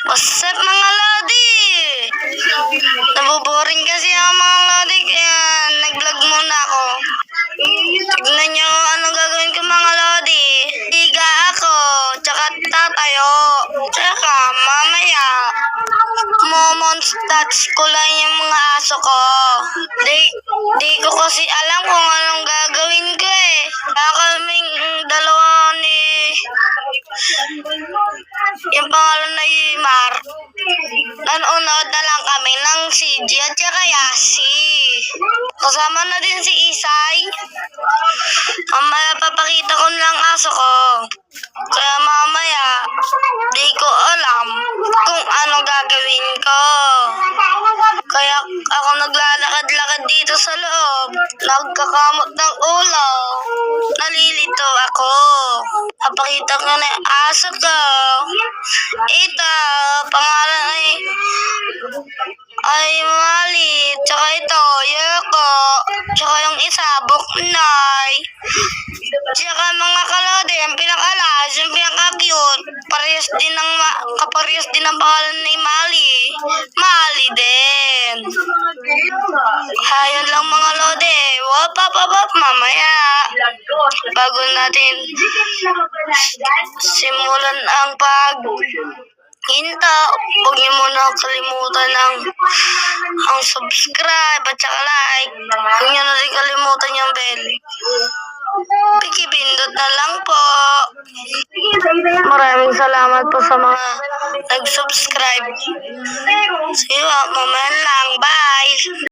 What's up mga lodi? Naboboring kasi ang mga lodi kaya nag-vlog muna ako. Tignan nyo anong gagawin ko mga lodi. Higa ako, tsaka tatayo. Tsaka mamaya, momontstats ko lang yung mga aso ko. Di ko kasi alam kung anong gagawin ko eh. Kaya kaming dalawa ni yung pangalan na Mar. Nanonood na lang kami ng CG at saka Yasi. Kasama na din si Isay. Mamaya papakita ko lang aso ko. Kaya mamaya, di ko alam kung ano gagawin ko. Kaya ako naglalakad-lakad dito sa loob. Nagkakamot ng ulo. Nalilito ako. Papakita ko na yung aso ko. Ito, pangalan ay Mali. Tsaka ito, Yoko. Tsaka yung isa, Buknay. Tsaka mga kalode, yung pinakalas, yung pinaka-cute. Kaparehas din ang pangalan ni Mali. Mali din. Ayun lang mga lode. Wap, mamaya. Bago natin simulan ang hinta, huwag niyo muna kalimutan ang subscribe at saka like. Huwag niyo na rin kalimutan yung bell. Pikipindot na lang po. Maraming salamat po sa mga nag-subscribe. See you, mamaya lang. Bye!